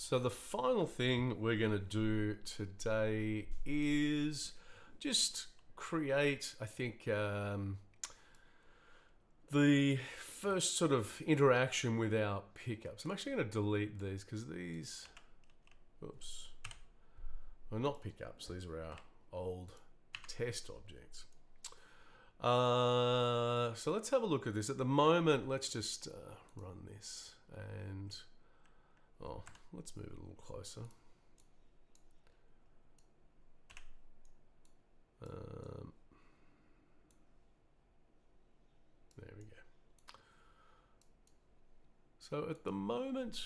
So the final thing we're going to do today is just create, I think, the first sort of interaction with our pickups. I'm actually going to delete these because these, oops, are not pickups. These are our old test objects. So let's have a look at this. At the moment, let's just run this and, oh, let's move it a little closer. There we go. So at the moment,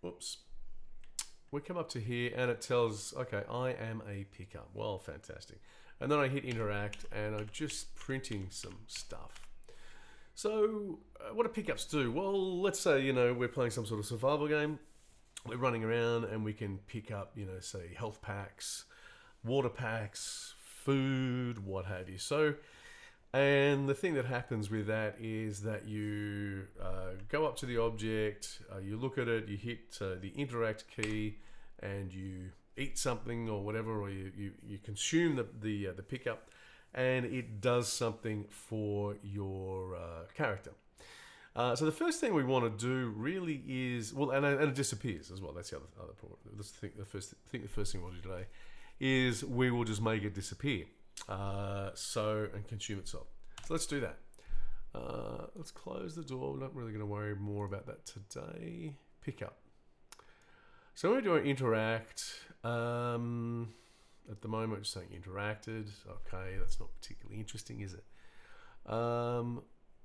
whoops, we come up to here and it tells, okay, I am a pickup. Well, fantastic. And then I hit interact and I'm just printing some stuff. So what do pickups do? Well, let's say, you know, we're playing some sort of survival game. We're running around and we can pick up, you know, say health packs, water packs, food, what have you. So, and the thing that happens with that is that you go up to the object, you look at it, you hit the interact key, and you eat something or whatever, or you consume the pickup, and it does something for your character. So the first thing we want to do really is, well, and it disappears as well. That's the other problem. The first thing we'll do today is we will just make it disappear. And consume itself. So let's do that. Let's close the door. We're not really going to worry more about that today. Pick up. So when we're doing interact, at the moment we're just saying interacted. Okay, that's not particularly interesting, is it?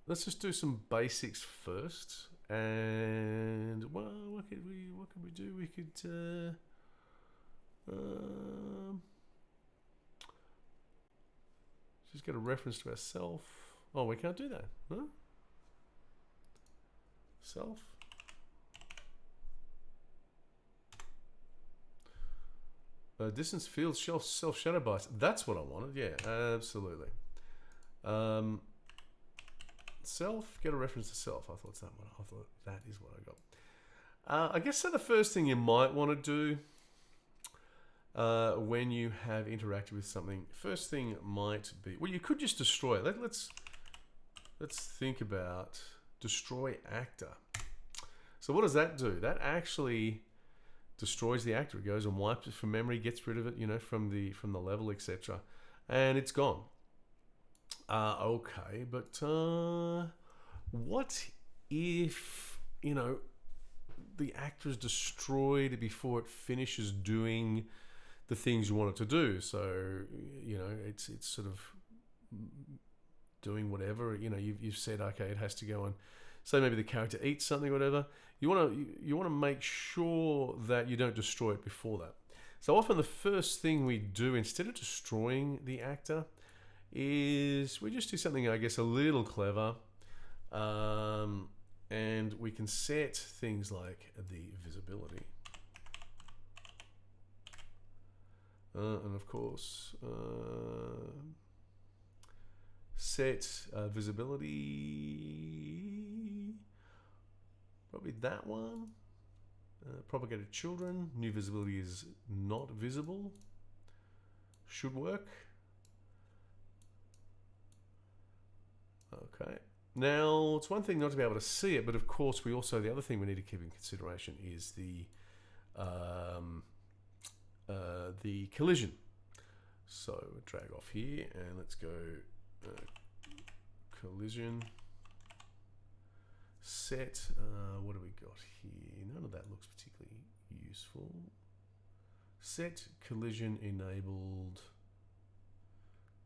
Let's just do some basics first. And well, what could we do? We could just get a reference to ourself. Oh, we can't do that, huh? Self. Distance field self shadow bias. That's what I wanted. Yeah, absolutely. Self. Get a reference to self. I thought that is what I got. I guess so. The first thing you might want to do when you have interacted with something, first thing might be, well, you could just destroy it. Let's think about destroy actor. So what does that do? That actually destroys the actor. It goes and wipes it from memory, gets rid of it, you know, from the level, etc., and it's gone. Okay, but what if, you know, the actor is destroyed before it finishes doing the things you want it to do? So, you know, it's sort of doing whatever, you know, you've said, okay, it has to go and say maybe the character eats something or whatever. You want to make sure that you don't destroy it before that. So often the first thing we do instead of destroying the actor is we just do something, I guess, a little clever. And we can set things like the visibility. And of course, set visibility, probably that one. Propagated children, new visibility is not visible. Should work. Okay. Now, it's one thing not to be able to see it, but of course we also, the other thing we need to keep in consideration is the collision. So drag off here and let's go collision. Set, what do we got here? None of that looks particularly useful. Set collision enabled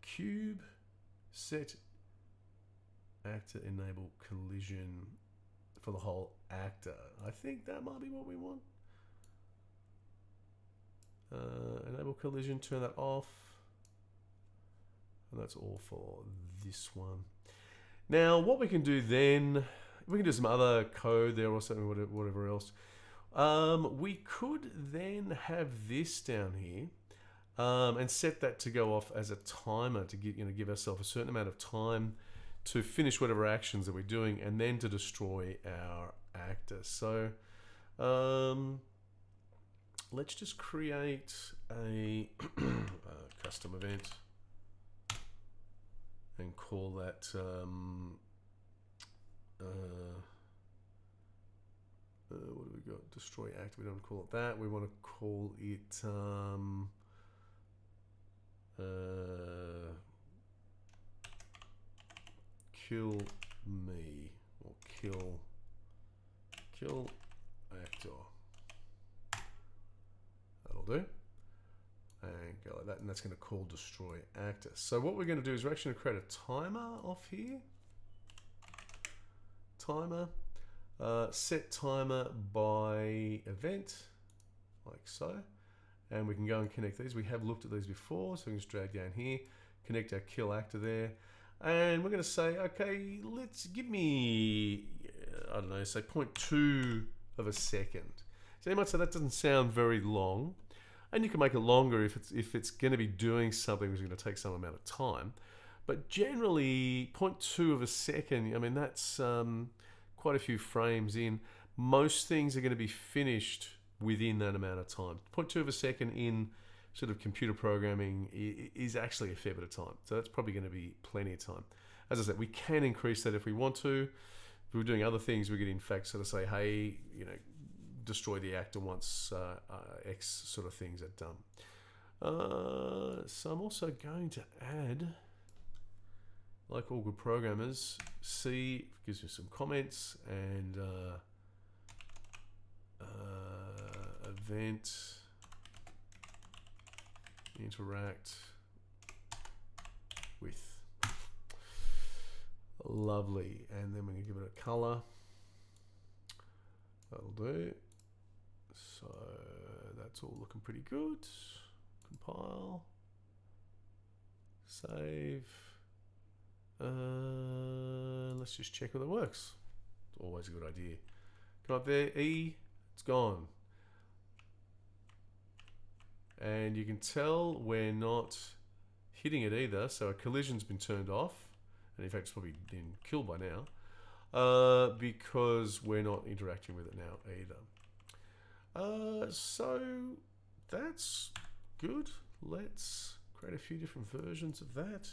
cube. Set actor enable collision for the whole actor. I think that might be what we want. Enable collision, turn that off. And that's all for this one. Now, what we can do then, we can do some other code there or something, whatever else. We could then have this down here and set that to go off as a timer to give ourselves a certain amount of time to finish whatever actions that we're doing and then to destroy our actor. So let's just create a custom event and call that what do we got? Destroy act. We don't call it that. We want to call it kill me, or kill actor. That'll do. And go like that, and that's going to call destroy actor. So what we're going to do is we're actually going to create a timer off here. Timer. Set timer by event, like so. And we can go and connect these. We have looked at these before, so we can just drag down here, connect our kill actor there. And we're going to say, okay, let's give me, I don't know, say 0.2 of a second. So you might say that doesn't sound very long. And you can make it longer if it's going to be doing something which is going to take some amount of time. But generally, 0.2 of a second, I mean, that's quite a few frames in. Most things are going to be finished within that amount of time. 0.2 of a second in sort of computer programming is actually a fair bit of time. So that's probably going to be plenty of time. As I said, we can increase that if we want to. If we're doing other things, we could in fact sort of say, hey, you know, destroy the actor once X sort of things are done. So I'm also going to add, like all good programmers, C gives me some comments, and event interact with. Lovely. And then we're going to give it a color. That'll do. So that's all looking pretty good. Compile. Save. Let's just check whether it works. It's always a good idea. Go up there, E, it's gone. And you can tell we're not hitting it either, so a collision's been turned off. And in fact, it's probably been killed by now, because we're not interacting with it now either. So that's good. Let's create a few different versions of that.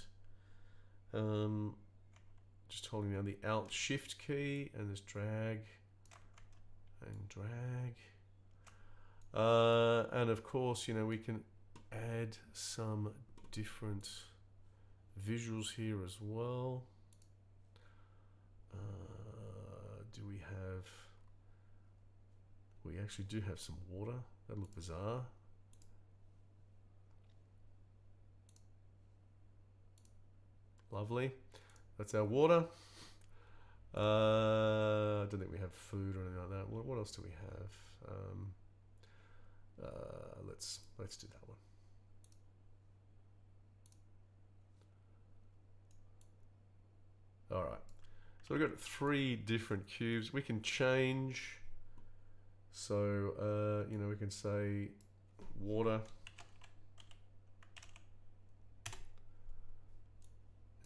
Just holding down the Alt Shift key and just drag and drag. And of course, you know, we can add some different visuals here as well. Do we have? We actually do have some water. That look bizarre. Lovely. That's our water. I don't think we have food or anything like that. What else do we have? Let's do that one. All right. So we've got 3 different cubes. We can change. So you know, we can say water.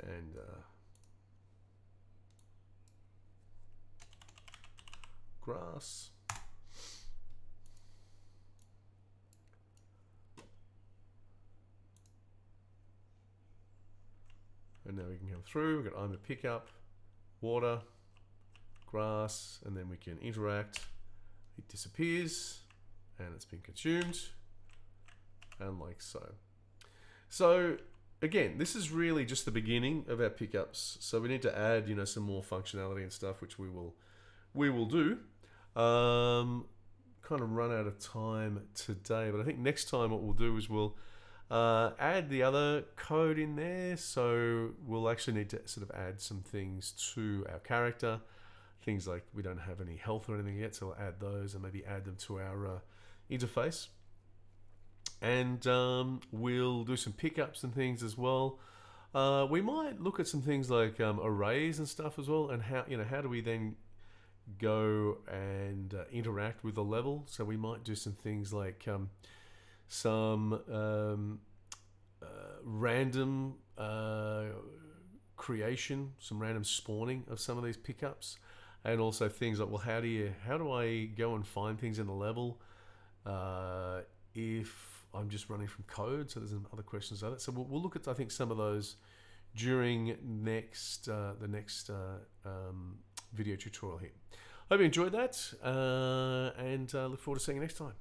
And grass. And now we can come through. We've got I'm a pickup, water, grass, and then we can interact. It disappears and it's been consumed, and like so. So again, this is really just the beginning of our pickups. So we need to add, you know, some more functionality and stuff, which we will do. Kind of run out of time today, but I think next time what we'll do is we'll add the other code in there. So we'll actually need to sort of add some things to our character. Things like we don't have any health or anything yet, so we'll add those and maybe add them to our interface. And we'll do some pickups and things as well. We might look at some things like arrays and stuff as well, and how, you know, how do we then go and interact with the level. So we might do some things like some random creation, some random spawning of some of these pickups, and also things like, well, how do I go and find things in the level? if I'm just running from code. So there's some other questions like that. So we'll look at, I think, some of those during the next video tutorial here. Hope you enjoyed that, and look forward to seeing you next time.